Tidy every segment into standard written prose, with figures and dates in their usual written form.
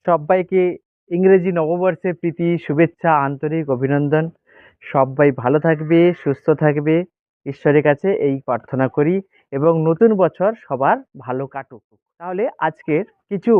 সবাইকে ইংরেজি নববর্ষের প্রীতি শুভেচ্ছা আন্তরিক অভিনন্দন। সবাই ভালো থাকবে, সুস্থ থাকবে, ঈশ্বরের কাছে এই প্রার্থনা করি এবং নতুন বছর সবার ভালো কাটুক। তাহলে আজকের কিছু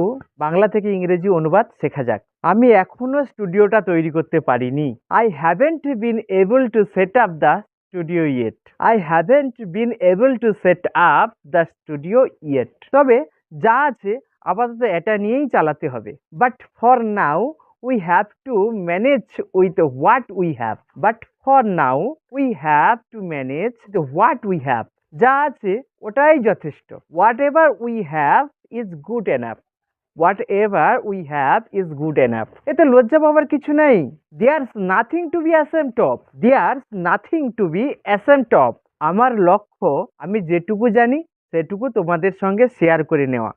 বাংলা থেকে ইংরেজি অনুবাদ শেখা যাক। আমি এখনো স্টুডিওটা তৈরি করতে পারিনি। I haven't bin able to set up the studio yet. I haven't bin able to set up the studio yet. তবে যা আছে আপাতত এটা নিয়েই চালাতে হবে। But for now we have to manage with what we have. But for now we have to manage what we have. যা আছে ওটাই যথেষ্ট। What ever we have is good enough. What ever we have is good enough. এতে লজ্জা পাবার কিছু নেই। There's nothing to be ashamed of. There's nothing to be ashamed of. আমার লক্ষ্য আমি যেটুকু জানি সেটুকু তোমাদের সঙ্গে শেয়ার করে নেওয়া।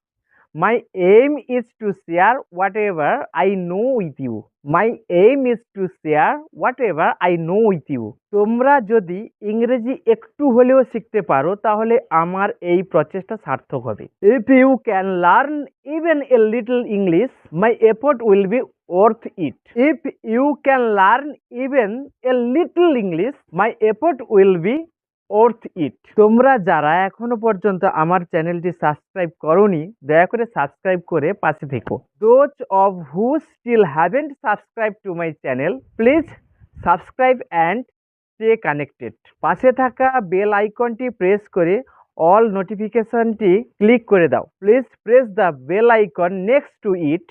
My aim is to share whatever I know with you. My aim is to share whatever I know with you. তোমরা যদি ইংরেজি একটু হলেও শিখতে পারো তাহলে আমার এই প্রচেষ্টা সার্থক হবে। If you can learn even a little English, my effort will be worth it. If you can learn even a little English, my effort will be worth it. তোমরা যারা এখনো পর্যন্ত আমার চ্যানেলটি সাবস্ক্রাইব করোনি দয়া করে সাবস্ক্রাইব করে পাশে থেকো। Those of who still haven't subscribe to my channel please subscribe and stay connected. পাশে থাকা বেল আইকনটি প্রেস করে অল নোটিফিকেশনটি ক্লিক করে দাও। Please press the bell icon next to it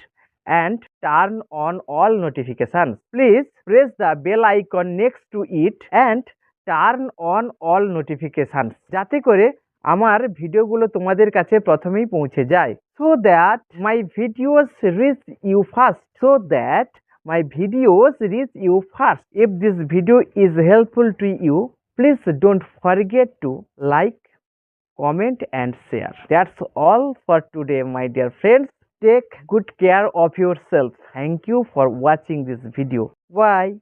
and turn on all notifications. Please press the bell icon next to it and turn on all notification, যাতে করে আমার ভিডিওগুলো তোমাদের কাছে প্রথমেই পৌঁছে যায়। So that my videos reach you first. So that my videos reach you first. If this video is helpful to you please don't forget to like, comment and share. That's all for today, my dear friends. Take good care of yourself. Thank you for watching this video. Bye.